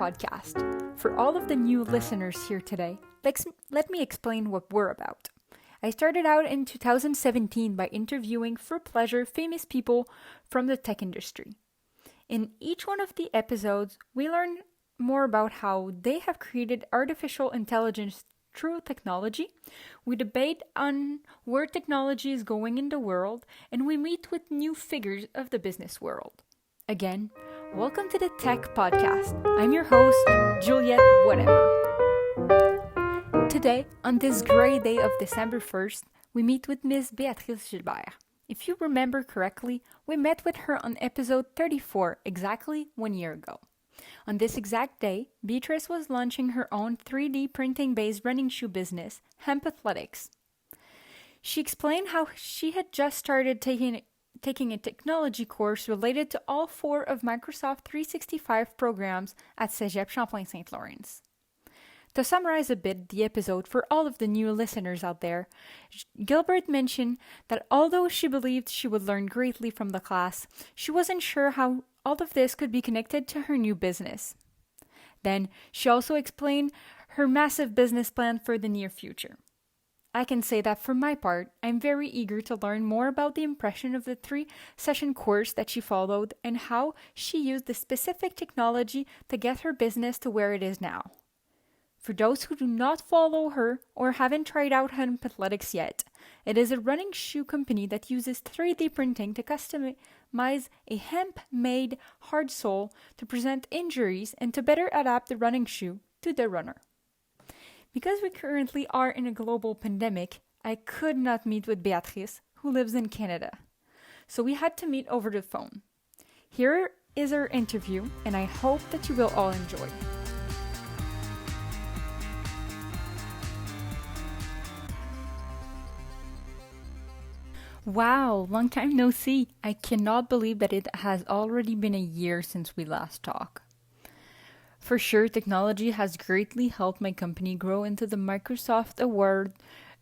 podcast. For all of the new listeners here today, let me explain what we're about. I started out in 2017 by interviewing for pleasure famous people from the tech industry. In each one of the episodes, we learn more about how they have created artificial intelligence through technology. We debate on where technology is going in the world, and we meet with new figures of the business world. Again, welcome to the Tech Podcast. I'm your host, Juliette Whatever. Today, on this gray day of December 1st, we meet with Ms. Béatrice Gilbert. If you remember correctly, we met with her on episode 34 exactly 1 year ago. On this exact day, Beatrice was launching her own 3D printing-based running shoe business, Hemp Athletics. She explained how she had just started taking a technology course related to all 4 of Microsoft 365 programs at Cégep Champlain-Saint-Laurent. To summarize a bit the episode for all of the new listeners out there, Gilbert mentioned that although she believed she would learn greatly from the class, she wasn't sure how all of this could be connected to her new business. Then, she also explained her massive business plan for the near future. I can say that for my part, I'm very eager to learn more about the impression of the 3-session course that she followed and how she used the specific technology to get her business to where it is now. For those who do not follow her or haven't tried out Hemp Athletics yet, it is a running shoe company that uses 3D printing to customize a hemp-made hard sole to prevent injuries and to better adapt the running shoe to the runner. Because we currently are in a global pandemic, I could not meet with Beatrice, who lives in Canada. So we had to meet over the phone. Here is our interview, and I hope that you will all enjoy. Wow, long time no see. I cannot believe that it has already been a year since we last talked. For sure, technology has greatly helped my company grow into the Microsoft Award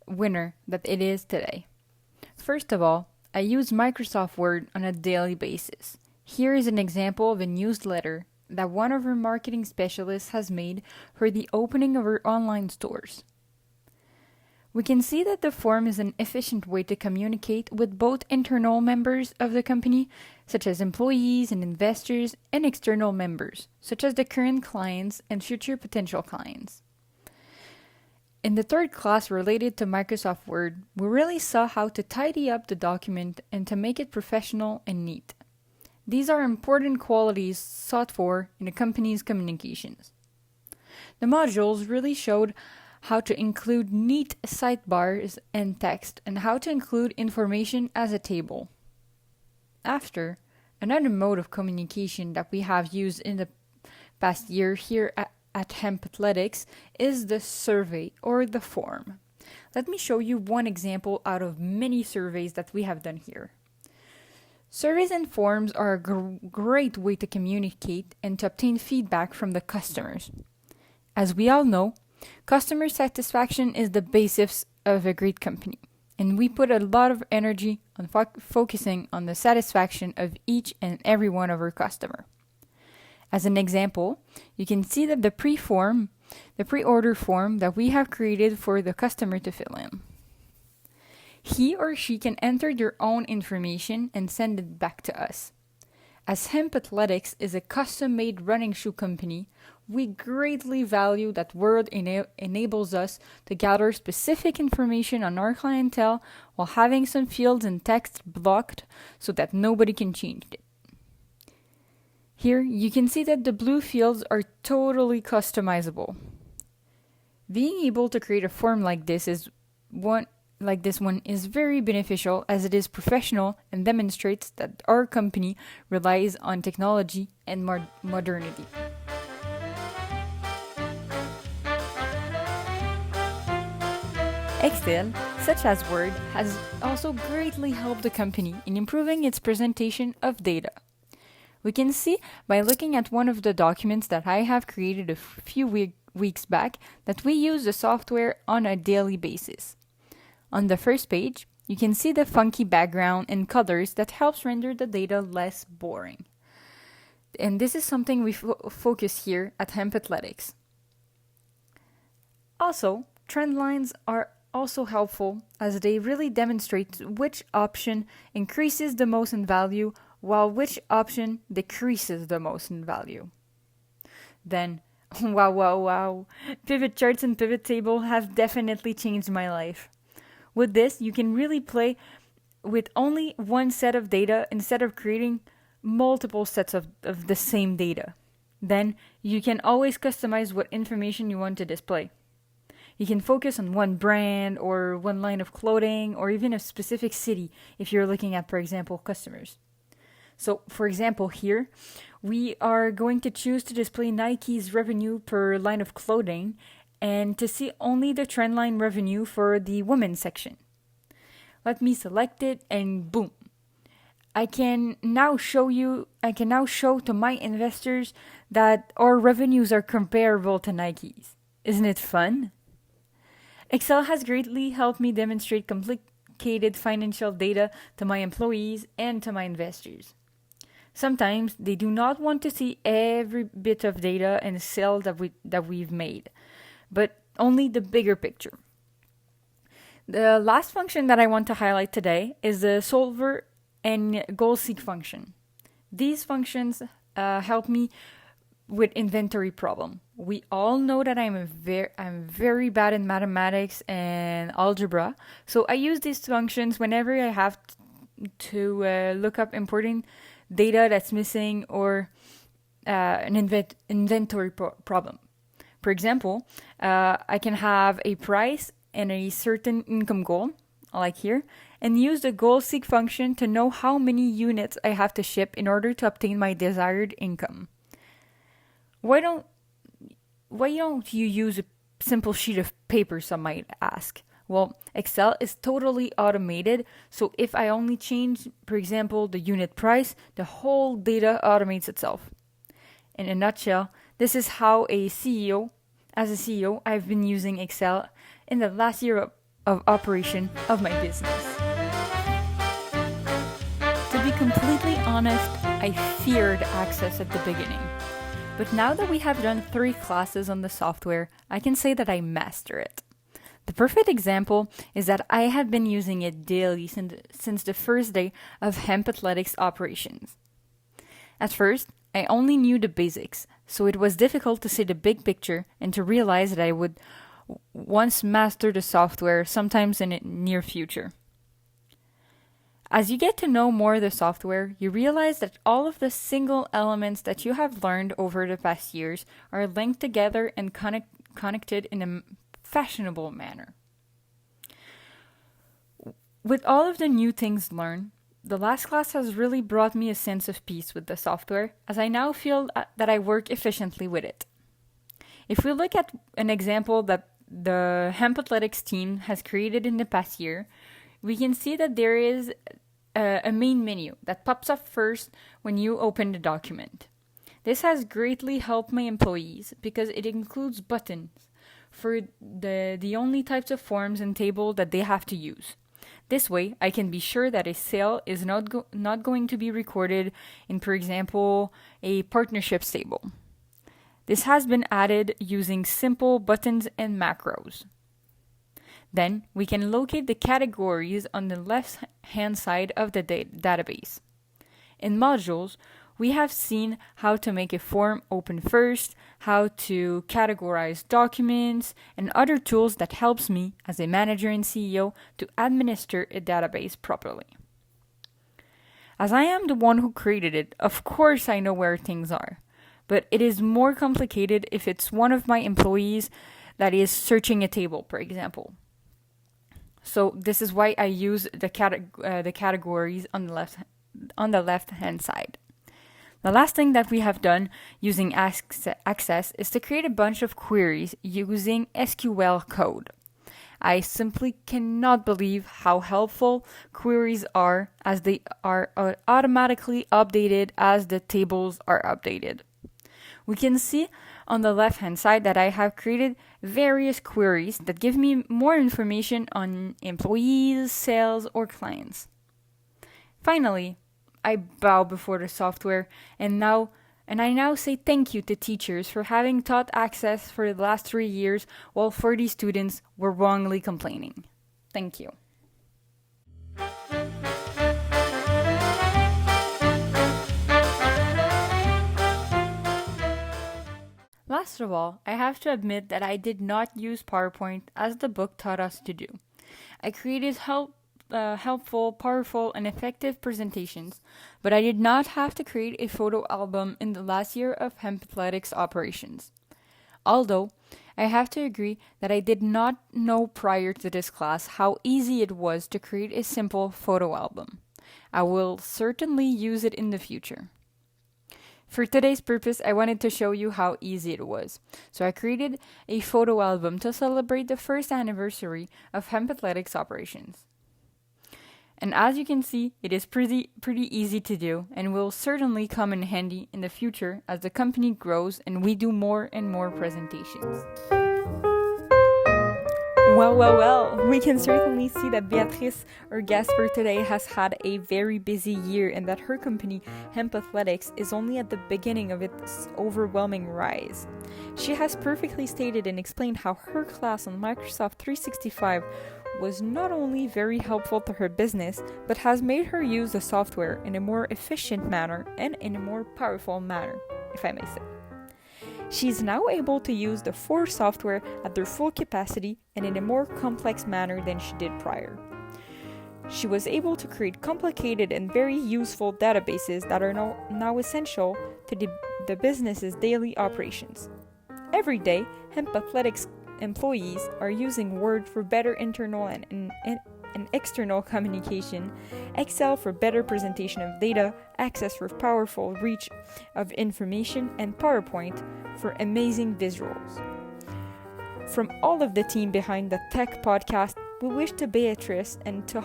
winner that it is today. First of all, I use Microsoft Word on a daily basis. Here is an example of a newsletter that one of our marketing specialists has made for the opening of her online stores. We can see that the form is an efficient way to communicate with both internal members of the company, such as employees and investors, and external members, such as the current clients and future potential clients. In the third class related to Microsoft Word, we really saw how to tidy up the document and to make it professional and neat. These are important qualities sought for in a company's communications. The modules really showed how to include neat sidebars and text, and how to include information as a table. After, another mode of communication that we have used in the past year here at Hemp Athletics is the survey or the form. Let me show you one example out of many surveys that we have done here. Surveys and forms are a great way to communicate and to obtain feedback from the customers. As we all know, customer satisfaction is the basis of a great company, and we put a lot of energy on focusing on the satisfaction of each and every one of our customers. As an example, you can see that the pre-order form that we have created for the customer to fill in. He or she can enter their own information and send it back to us. As Hemp Athletics is a custom-made running shoe company, we greatly value that Word enables us to gather specific information on our clientele while having some fields and text blocked so that nobody can change it. Here, you can see that the blue fields are totally customizable. Being able to create a form like this one is very beneficial as it is professional and demonstrates that our company relies on technology and modernity. Excel, such as Word, has also greatly helped the company in improving its presentation of data. We can see by looking at one of the documents that I have created a few weeks back that we use the software on a daily basis. On the first page, you can see the funky background and colors that helps render the data less boring. And this is something we focus here at Hemp Athletics. Also, trend lines are also helpful as they really demonstrate which option increases the most in value while which option decreases the most in value. Then, wow, pivot charts and pivot table have definitely changed my life. With this, you can really play with only one set of data instead of creating multiple sets of the same data. Then, you can always customize what information you want to display. You can focus on one brand or one line of clothing or even a specific city if you're looking at, for example, customers. So, for example, here, we are going to choose to display Nike's revenue per line of clothing and to see only the trendline revenue for the women's section. Let me select it and boom. I can now show to my investors that our revenues are comparable to Nike's. Isn't it fun? Excel has greatly helped me demonstrate complicated financial data to my employees and to my investors. Sometimes they do not want to see every bit of data and sales that we've made, but only the bigger picture. The last function that I want to highlight today is the solver and goal seek function. These functions help me with inventory problem. We all know that I'm very bad in mathematics and algebra, so I use these functions whenever I have to look up important data that's missing or an inventory problem. For example, I can have a price and a certain income goal, like here, and use the goal seek function to know how many units I have to ship in order to obtain my desired income. Why don't you use a simple sheet of paper, some might ask? Well, Excel is totally automated, so if I only change, for example, the unit price, the whole data automates itself. In a nutshell, this is how as a CEO, I've been using Excel in the last year of operation of my business. To be completely honest, I feared Access at the beginning. But now that we have done 3 classes on the software, I can say that I master it. The perfect example is that I have been using it daily since the first day of Hemp Athletics operations. At first, I only knew the basics, so it was difficult to see the big picture and to realize that I would once master the software sometimes in the near future. As you get to know more the software, you realize that all of the single elements that you have learned over the past years are linked together and connected in a fashionable manner. With all of the new things learned, the last class has really brought me a sense of peace with the software, as I now feel that I work efficiently with it. If we look at an example that the Hemp Athletics team has created in the past year, we can see that there is a main menu that pops up first when you open the document. This has greatly helped my employees because it includes buttons for the only types of forms and table that they have to use. This way, I can be sure that a sale is not going to be recorded in, for example, a partnerships table. This has been added using simple buttons and macros. Then, we can locate the categories on the left-hand side of the database. In modules, we have seen how to make a form open first, how to categorize documents, and other tools that helps me as a manager and CEO to administer a database properly. As I am the one who created it, of course I know where things are, but it is more complicated if it's one of my employees that is searching a table, for example. So this is why I use the categories on the left-hand side. The last thing that we have done using Access is to create a bunch of queries using SQL code. I simply cannot believe how helpful queries are, as they are automatically updated as the tables are updated. We can see on the left-hand side that I have created various queries that give me more information on employees, sales, or clients. Finally, I bow before the software and And I now say thank you to teachers for having taught Access for the last 3 years while 40 students were wrongly complaining. Thank you. Last of all, I have to admit that I did not use PowerPoint as the book taught us to do. I created helpful, powerful, and effective presentations, but I did not have to create a photo album in the last year of Hemp Athletics operations. Although, I have to agree that I did not know prior to this class how easy it was to create a simple photo album. I will certainly use it in the future. For today's purpose, I wanted to show you how easy it was. So I created a photo album to celebrate the first anniversary of Hemp Athletics operations. And as you can see, it is pretty easy to do and will certainly come in handy in the future as the company grows and we do more and more presentations. Well, we can certainly see that Beatrice, our guest for today, has had a very busy year and that her company, Hemp Athletics, is only at the beginning of its overwhelming rise. She has perfectly stated and explained how her class on Microsoft 365 was not only very helpful to her business, but has made her use the software in a more efficient manner and in a more powerful manner, if I may say. She's now able to use the 4 software at their full capacity and in a more complex manner than she did prior. She was able to create complicated and very useful databases that are now essential to the business's daily operations. Every day, Hemp Athletics employees are using Word for better internal and external communication, Excel for better presentation of data, Access for powerful reach of information, and PowerPoint for amazing visuals. From all of the team behind the Tech Podcast, we wish to Beatrice and to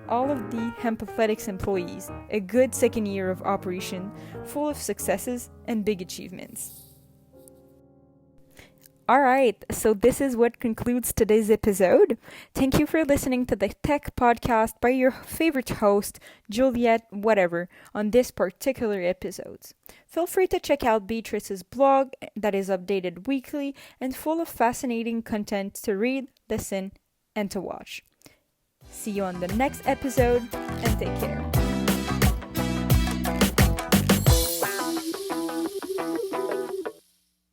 all of the Hemp Athletics employees a good second year of operation, full of successes and big achievements. Alright, so this is what concludes today's episode. Thank you for listening to the Tech Podcast by your favorite host, Juliette whatever, on this particular episode. Feel free to check out Beatrice's blog that is updated weekly and full of fascinating content to read, listen, and to watch. See you on the next episode, and take care.